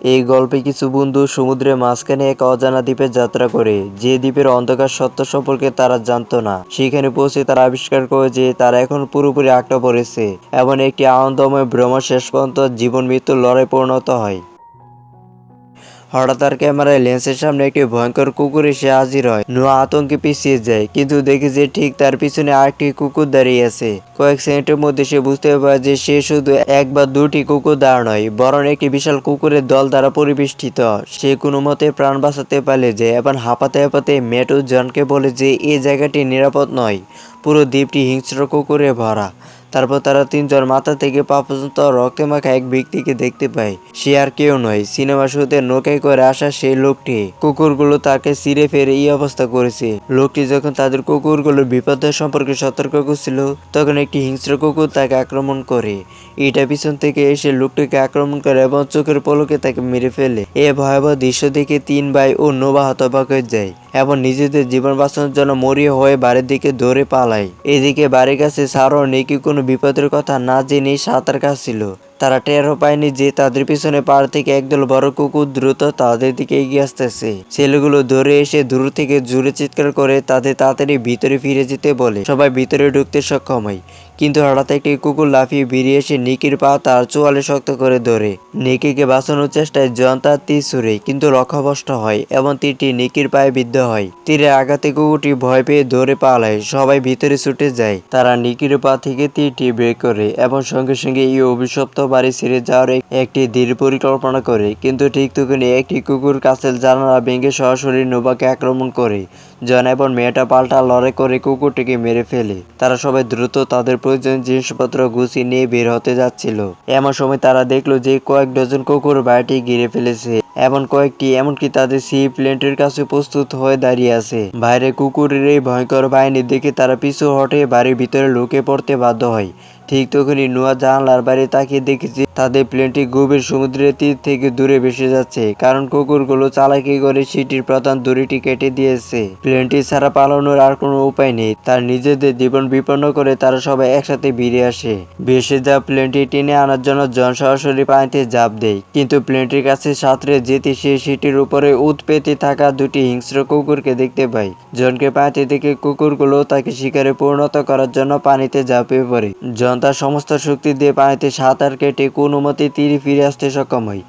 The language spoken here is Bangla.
এই গল্পে কিছু বন্ধু সমুদ্রের মাঝখানে এক অজানা দ্বীপে যাত্রা করে, যে দ্বীপের অন্ধকার সত্য সম্পর্কে তারা জানতো না। সেখানে পৌঁছে তারা আবিষ্কার করে যে তারা এখন পুরোপুরি আটকা পড়েছে। এমন একটি আনন্দময় ভ্রমণ শেষ পর্যন্ত জীবন মৃত্যুর লড়াই পরিণত হয়। হঠাৎ তার ক্যামেরায় লেন্সের সামনে একটি ভয়ঙ্কর কুকুর এসে হাজির হয়। নোয়া আতঙ্কে পিছিয়ে যায়, কিন্তু দেখে যে ঠিক তার পিছনে আরেকটি কুকুর দাঁড়িয়ে আছে। কয়েক সেকেন্ডের মধ্যে সে বুঝতে পারে যে সে শুধু এক বা দুটি কুকুর দ্বারা নয়, বরং একটি বিশাল কুকুরের দল দ্বারা পরিবেষ্টিত। সে কোনো মতে প্রাণ বাঁচাতে পারলে যে এবং হাঁপাতে হাঁপাতে ম্যাটু জনকে বলে যে এই জায়গাটি নিরাপদ নয়, পুরো দ্বীপটি হিংস্র কুকুরে ভরা। তারপর তারা তিনজন মাথা থেকে পা পর্যন্ত রক্তে মাখা এক ব্যক্তিকে দেখতে পায়। সে আর কেউ নয়, সিনেমা শুরুতে নৌকায় করে আসা সেই লোকটি। কুকুরগুলো তাকে ছিঁড়ে ফেরে এই অবস্থা করেছে। লোকটি যখন তাদের কুকুরগুলোর বিপদের সম্পর্কে সতর্ক করছিল, তখন একটি হিংস্র কুকুর তাকে আক্রমণ করে। এটা পিছন থেকে এসে লোকটিকে আক্রমণ করে এবং চোখের পলকে তাকে মেরে ফেলে। এ ভয়াবহ দৃশ্য দেখে তিন ভাই ও নোভা হতবাক হয়ে যায় এবং নিজেদের জীবন বাঁচানোর জন্য মরিয়া হয়ে বাড়ির দিকে দৌড়ে পালায়। এদিকে বাড়ির কাছে সারা নেকি কোনো বিপদের কথা না জেনেই সাঁতার কাটছিল। তারা টেরও পায়নি যে তাদের পিছনে পাড় থেকে একদল বড় কুকুর দ্রুত তাদের দিকে এগিয়ে আসতেছে। ছেলেগুলো ধরে এসে দূর থেকে জোরে চিৎকার করে তাদের তাড়াতাড়ি ভিতরে ফিরে যেতে বলে। সবাই ভিতরে ঢুকতে সক্ষম হয়, কিন্তু হঠাৎ একটি কুকুর লাফিয়ে বেরিয়ে এসে নিকির পা তার চোয়ালে শক্ত করে ধরে। নিকিকে বাঁচানোর চেষ্টায় জন তার তীর ছুড়ে, কিন্তু লক্ষ্যভ্রষ্ট হয় এবং তীরটি নিকির পায়ে বিদ্ধ হয়। তীরের আঘাতে কুকুরটি ভয় পেয়ে দৌড়ে পালায়। সবাই ভিতরে ছুটে যায়। তারা নিকির পা থেকে তীরটি বের করে এবং সঙ্গে সঙ্গে এই অভিশপ্ত বাড়ি ছেড়ে যাওয়ার একটি দৃঢ় পরিকল্পনা করে। কিন্তু ঠিক তখনই একটি কুকুর কাছের জানালা ভেঙে সরাসরি নোভাকে আক্রমণ করে। জন এবং মেয়েটা পাল্টা লড়াই করে কুকুরটিকে মেরে ফেলে। তারা সবাই দ্রুত তাদের প্রয়োজনীয় জিনিসপত্র গুছিয়ে নিয়ে বের হতে যাচ্ছিল। এমন সময় তারা দেখলো যে কয়েক ডজন কুকুর বাড়িটি ঘিরে ফেলেছে এবং কয়েকটি এমনকি তাদের সি প্লেনটির কাছে প্রস্তুত হয়ে দাঁড়িয়ে আছে। বাইরে কুকুরের এই ভয়ঙ্কর বাহিনী দেখে তারা পিছু হটে বাড়ির ভিতরে লুকিয়ে পড়তে বাধ্য হয়। ঠিক তখনই নোয়া জানালার বাইরে তাকিয়ে দেখেছে তাদের প্লেনটি গভীর সমুদ্রের তীর থেকে দূরে ভেসে যাচ্ছে, কারণ কুকুরগুলো চালাকি করে সেটির প্রধান দড়িটি কেটে দিয়েছে। প্লেনটি ছাড়া পালানোর আর কোনো উপায় নেই। তার নিজেদের জীবন বিপন্ন করে তারা সবাই একসাথে বেরিয়ে আসে। ভেসে যাওয়া প্লেনটি টেনে আনার জন্য জন সরাসরি পানিতে ঝাঁপ দেয়, কিন্তু প্লেনটির কাছে সাঁতরে যেতে সে সেটির উপরে উত পেতে থাকা দুটি হিংস্র কুকুরকে দেখতে পায়। জনকে পানিতে দেখে কুকুরগুলো তাকে শিকারে পরিণত করার জন্য পানিতে ঝাঁপিয়ে পড়ে। জন তার সমস্ত শক্তি দিয়ে পানিতে সাঁতার কেটে কোনো মতে তীরে ফিরে আসতে সক্ষম হয়।